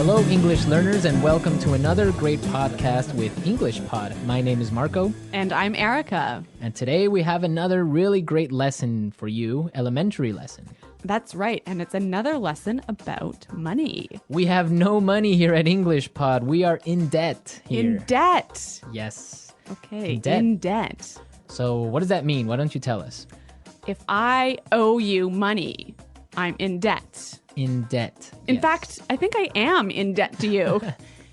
Hello, English learners, and welcome to another great podcast with English Pod. My name is Marco. And I'm Erica. And today we have another really great lesson for you, elementary lesson. That's right, and it's another lesson about money. We have no money here at English Pod. We are in debt here. In debt. Yes. Okay, In debt. So what does that mean? Why don't you tell us? If I owe you money, I'm in debt. In debt. In yes. fact, I think I am in debt to you.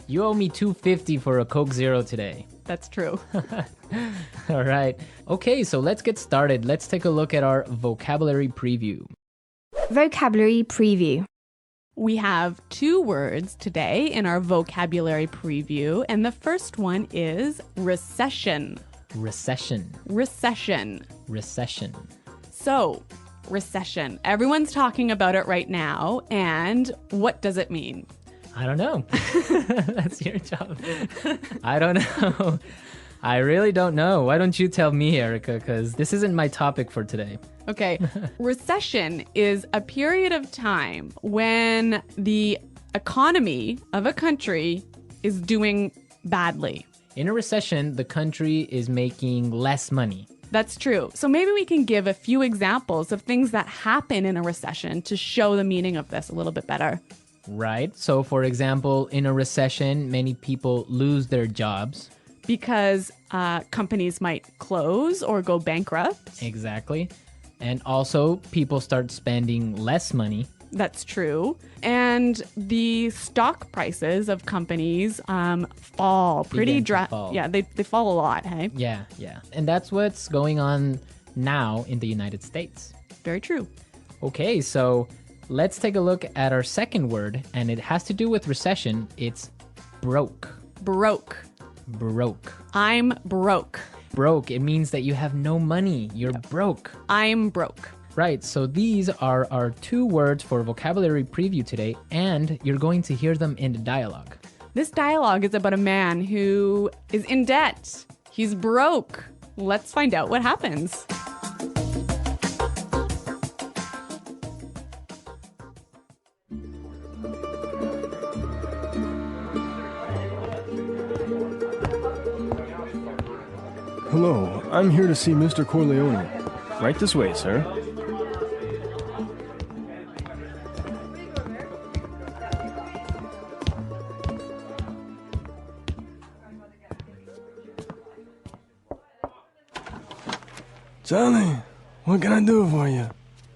You owe me $2.50 for a Coke Zero today. That's true. All right. Okay, so let's get started. Let's take a look at our vocabulary preview. Vocabulary preview. We have 2 words today in our vocabulary preview, and the first one is recession. Recession. Recession. Recession. So, recession. Everyone's talking about it right now, and what does it mean? I don't know. That's your job. I don't know. I really don't know. Why don't you tell me, Erica? Because this isn't my topic for today. Okay. Recession is a period of time when the economy of a country is doing badly. In a recession, the country is making less money. That's true. So maybe we can give a few examples of things that happen in a recession to show the meaning of this a little bit better. Right. So, for example, in a recession, many people lose their jobs. Because companies might close or go bankrupt. Exactly. And also, people start spending less money. That's true. And the stock prices of companies fall pretty fall. Yeah, they fall a lot, hey? Yeah. And that's what's going on now in the United States. Very true. Okay, so let's take a look at our second word, and it has to do with recession. It's broke. Broke. Broke. I'm broke. Broke, it means that you have no money. You're broke. I'm broke. Right, so these are our 2 words for vocabulary preview today, and you're going to hear them in the dialogue. This dialogue is about a man who is in debt. He's broke. Let's find out what happens. Hello, I'm here to see Mr. Corleone. Right this way, sir. Charlie, what can I do for you?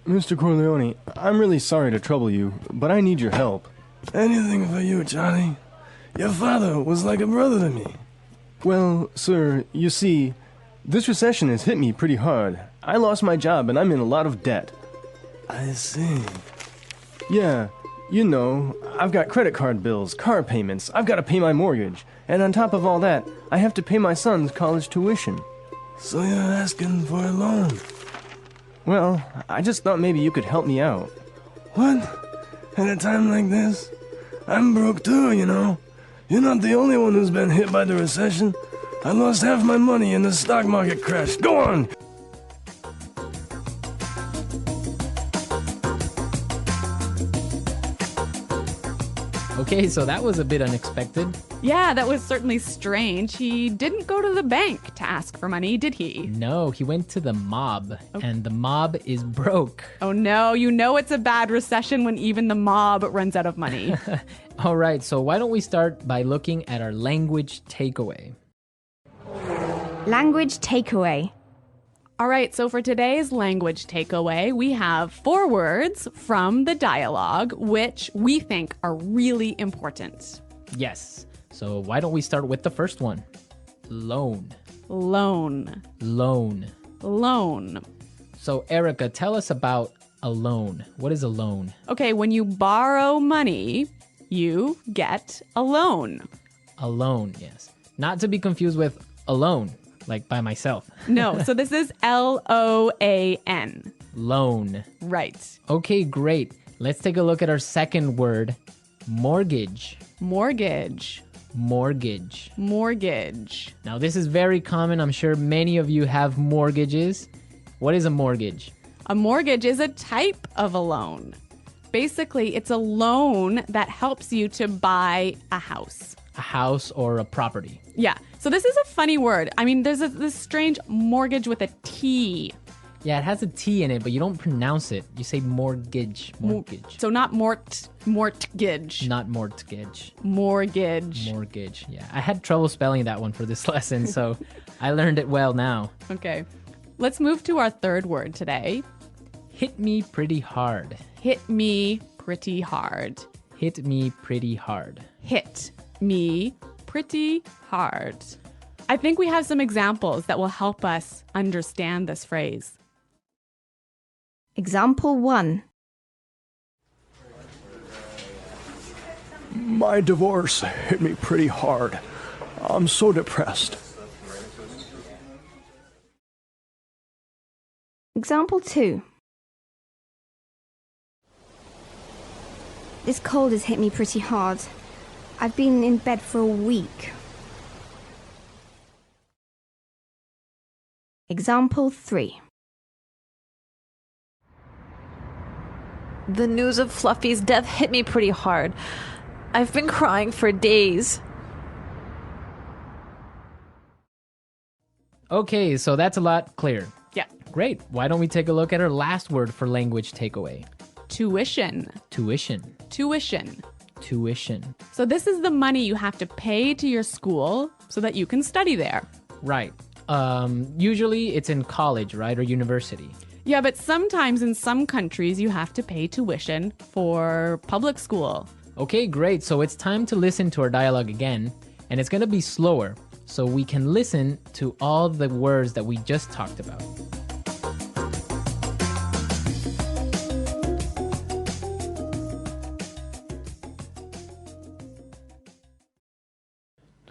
Mr. Corleone, I'm really sorry to trouble you, but I need your help. Anything for you, Charlie. Your father was like a brother to me. Well, sir, you see, this recession has hit me pretty hard. I lost my job and I'm in a lot of debt. I see. Yeah, you know, I've got credit card bills, car payments, I've got to pay my mortgage, and on top of all that, I have to pay my son's college tuition. So you're asking for a loan? Well, I just thought maybe you could help me out. What? At a time like this? I'm broke too, you know. You're not the only one who's been hit by the recession. I lost half my money in the stock market crash. Go on! Okay, so that was a bit unexpected. Yeah, that was certainly strange. He didn't go to the bank to ask for money, did he? No, he went to the mob, and the mob is broke. Oh no, you know it's a bad recession when even the mob runs out of money. All right, so why don't we start by looking at our language takeaway? Language takeaway. All right, so for today's language takeaway, we have 4 words from the dialogue, which we think are really important. Yes, so why don't we start with the first one? Loan. Loan. Loan. Loan. So Erica, tell us about a loan. What is a loan? Okay, when you borrow money, you get a loan. A loan, yes. Not to be confused with alone, like by myself. No, so this is L-O-A-N. Loan. Right. Okay, great. Let's take a look at our second word, mortgage. Mortgage. Mortgage. Mortgage. Now, this is very common. I'm sure many of you have mortgages. What is a mortgage? A mortgage is a type of a loan. basically it's a loan that helps you to buy a house. A house or a property. Yeah. So this is a funny word. I mean, there's this strange mortgage with a T. Yeah, it has a T in it, but you don't pronounce it. You say mortgage. Mortgage. So not mortgage. Not mortgage. Mortgage. Mortgage. Yeah. I had trouble spelling that one for this lesson, so I learned it well now. Okay. Let's move to our third word today. Hit me pretty hard. Hit me pretty hard. Hit me pretty hard. Hit me pretty hard. I think we have some examples that will help us understand this phrase. Example 1. My divorce hit me pretty hard. I'm so depressed. Example 2. This cold has hit me pretty hard. I've been in bed for a week. Example 3. The news of Fluffy's death hit me pretty hard. I've been crying for days. Okay, so that's a lot clearer. Yeah. Great. Why don't we take a look at our last word for language takeaway? Tuition. Tuition. Tuition. Tuition. So this is the money you have to pay to your school so that you can study there. Right. Usually it's in college, right? Or university. Yeah, but sometimes in some countries you have to pay tuition for public school. Okay, great. So it's time to listen to our dialogue again, and it's going to be slower so we can listen to all the words that we just talked about.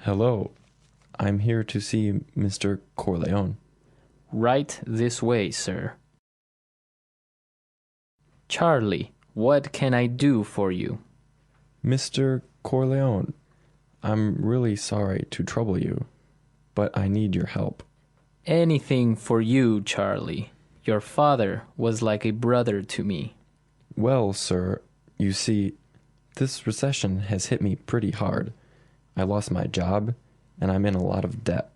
Hello, I'm here to see Mr. Corleone. Right this way, sir. Charlie, what can I do for you? Mr. Corleone, I'm really sorry to trouble you, but I need your help. Anything for you, Charlie. Your father was like a brother to me. Well, sir, you see, this recession has hit me pretty hard. I lost my job, and I'm in a lot of debt.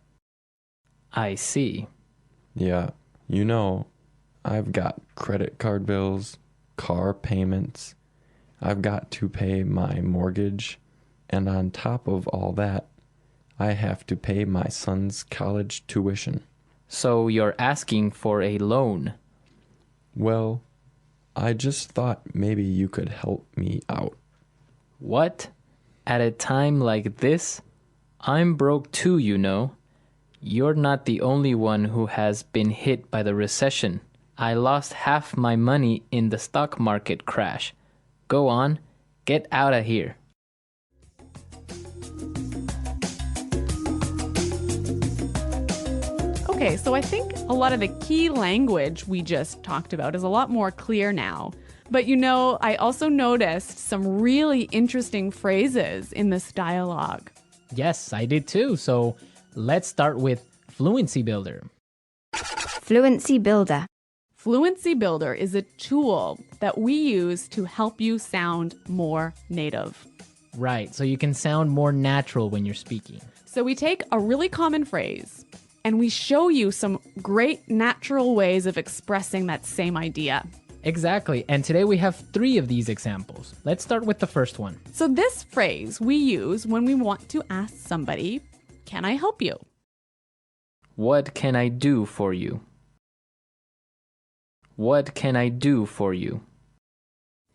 I see. Yeah, you know, I've got credit card bills, car payments. I've got to pay my mortgage, and on top of all that, I have to pay my son's college tuition. So you're asking for a loan? Well, I just thought maybe you could help me out. What? At a time like this? I'm broke too, you know. You're not the only one who has been hit by the recession. I lost half my money in the stock market crash. Go on, get out of here. Okay, so I think a lot of the key language we just talked about is a lot more clear now. But you know, I also noticed some really interesting phrases in this dialogue. Yes, I did too. So let's start with Fluency Builder. Fluency Builder. Fluency Builder is a tool that we use to help you sound more native. Right, so you can sound more natural when you're speaking. So we take a really common phrase and we show you some great natural ways of expressing that same idea. Exactly, and today we have 3 of these examples. Let's start with the first one. So this phrase we use when we want to ask somebody, "Can I help you?" What can I do for you? What can I do for you?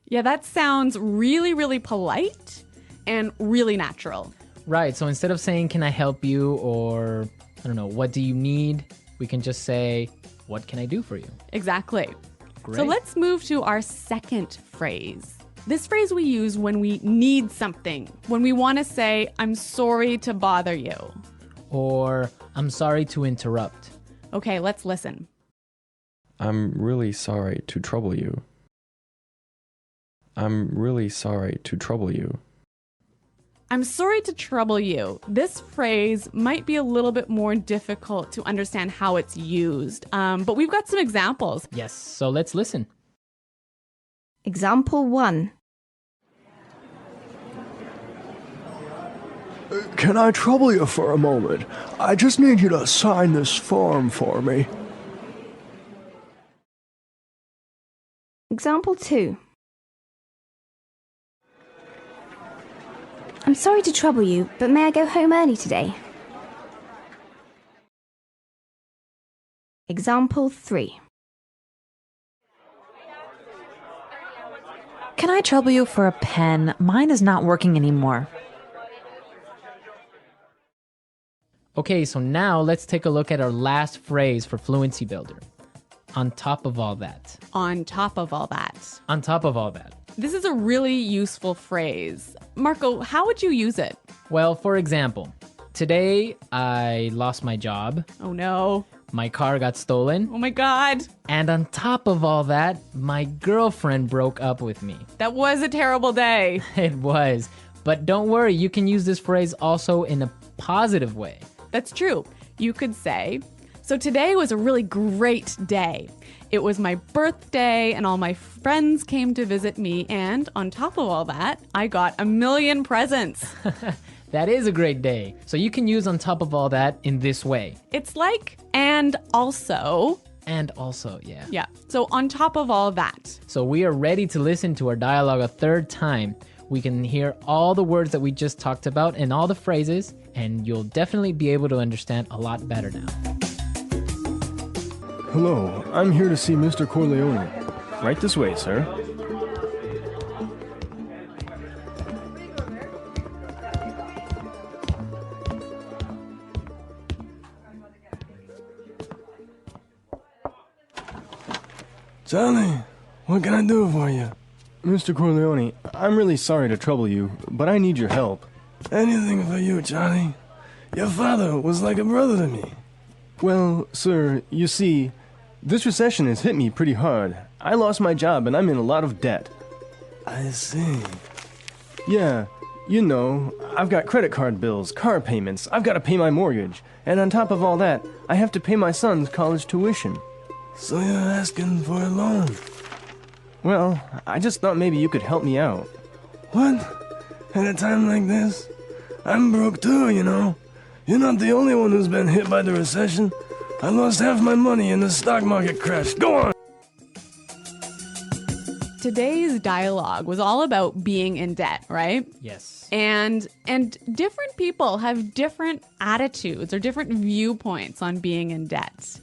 Yeah, that sounds really, really polite and really natural. Right, so instead of saying, can I help you, or, I don't know, what do you need? We can just say, what can I do for you? Exactly. Great. So let's move to our second phrase. This phrase we use when we need something, when we want to say, I'm sorry to bother you. Or, I'm sorry to interrupt. Okay, let's listen. I'm really sorry to trouble you. I'm really sorry to trouble you. I'm sorry to trouble you. This phrase might be a little bit more difficult to understand how it's used, but we've got some examples. Yes, so let's listen. Example 1. Can I trouble you for a moment? I just need you to sign this form for me. Example 2. I'm sorry to trouble you, but may I go home early today? Example 3. Can I trouble you for a pen? Mine is not working anymore. Okay, so now let's take a look at our last phrase for Fluency Builder. On top of all that. On top of all that. On top of all that. This is a really useful phrase. Marco, how would you use it? Well, for example, today I lost my job, Oh no. my car got stolen, Oh my God. and on top of all that, my girlfriend broke up with me. That was a terrible day. It was. But don't worry, you can use this phrase also in a positive way. That's true. You could say, so today was a really great day. It was my birthday and all my friends came to visit me, and on top of all that, I got 1,000,000 presents. That is a great day. So you can use on top of all that in this way. It's like, and also. And also, yeah. Yeah. So on top of all that. So we are ready to listen to our dialogue a third time. We can hear all the words that we just talked about and all the phrases, and you'll definitely be able to understand a lot better now. Hello, I'm here to see Mr. Corleone. Right this way, sir. Charlie, what can I do for you? Mr. Corleone, I'm really sorry to trouble you, but I need your help. Anything for you, Charlie. Your father was like a brother to me. Well, sir, you see, this recession has hit me pretty hard. I lost my job and I'm in a lot of debt. I see. Yeah, you know, I've got credit card bills, car payments, I've got to pay my mortgage, and on top of all that, I have to pay my son's college tuition. So you're asking for a loan? Well, I just thought maybe you could help me out. What? At a time like this? I'm broke too, you know. You're not the only one who's been hit by the recession. I lost half my money in the stock market crash. Go on! Today's dialogue was all about being in debt, right? Yes. And different people have different attitudes or different viewpoints on being in debt.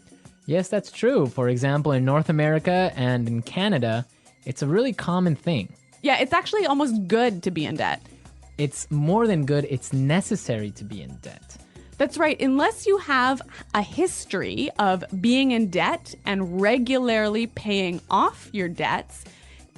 Yes, that's true. For example, in North America and in Canada, it's a really common thing. Yeah, it's actually almost good to be in debt. It's more than good, it's necessary to be in debt. That's right. Unless you have a history of being in debt and regularly paying off your debts,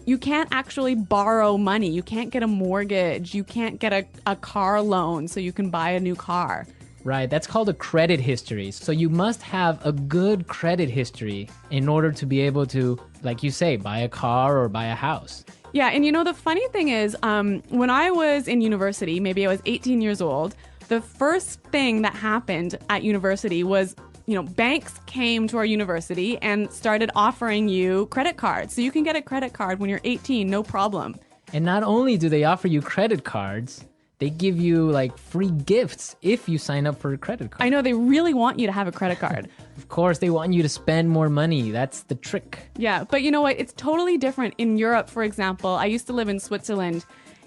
you can't actually borrow money. You can't get a mortgage. You can't get a car loan so you can buy a new car. Right, that's called a credit history. So you must have a good credit history in order to be able to, like you say, buy a car or buy a house. Yeah, and you know, the funny thing is, when I was in university, maybe I was 18 years old, the first thing that happened at university was, you know, banks came to our university and started offering you credit cards. So you can get a credit card when you're 18, no problem. And not only do they offer you credit cards, they give you like free gifts if you sign up for a credit card. I know they really want you to have a credit card. Of course, they want you to spend more money. That's the trick. Yeah, but you know what? It's totally different in Europe, for example. I used to live in Switzerland,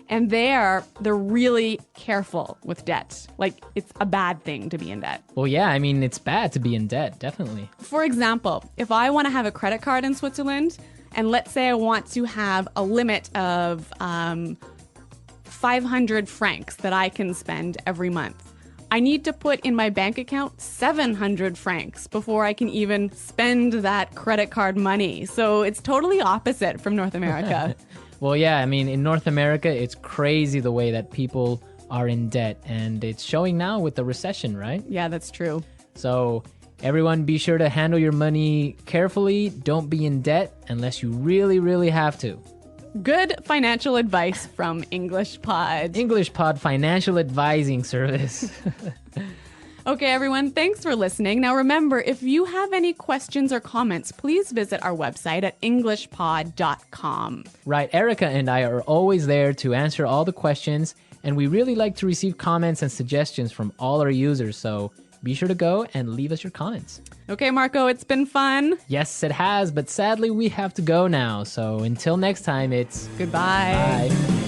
and they're really careful with debt. Like, it's a bad thing to be in debt. Well, yeah, I mean, it's bad to be in debt, definitely. For example, if I want to have a credit card in Switzerland, and let's say I want to have a limit of 500 francs that I can spend every month, I need to put in my bank account 700 francs before I can even spend that credit card money. So it's totally opposite from North America. Well, yeah, I mean, in North America, it's crazy the way that people are in debt, and it's showing now with the recession, right? Yeah, that's true. So everyone be sure to handle your money carefully. Don't be in debt unless you really, really have to. Good financial advice from English Pod. English Pod Financial Advising Service. Okay, everyone, thanks for listening. Now remember, if you have any questions or comments, please visit our website at englishpod.com. Right, Erica and I are always there to answer all the questions, and we really like to receive comments and suggestions from all our users, so be sure to go and leave us your comments. Okay, Marco, it's been fun. Yes, it has, but sadly we have to go now, so until next time, it's Goodbye. bye.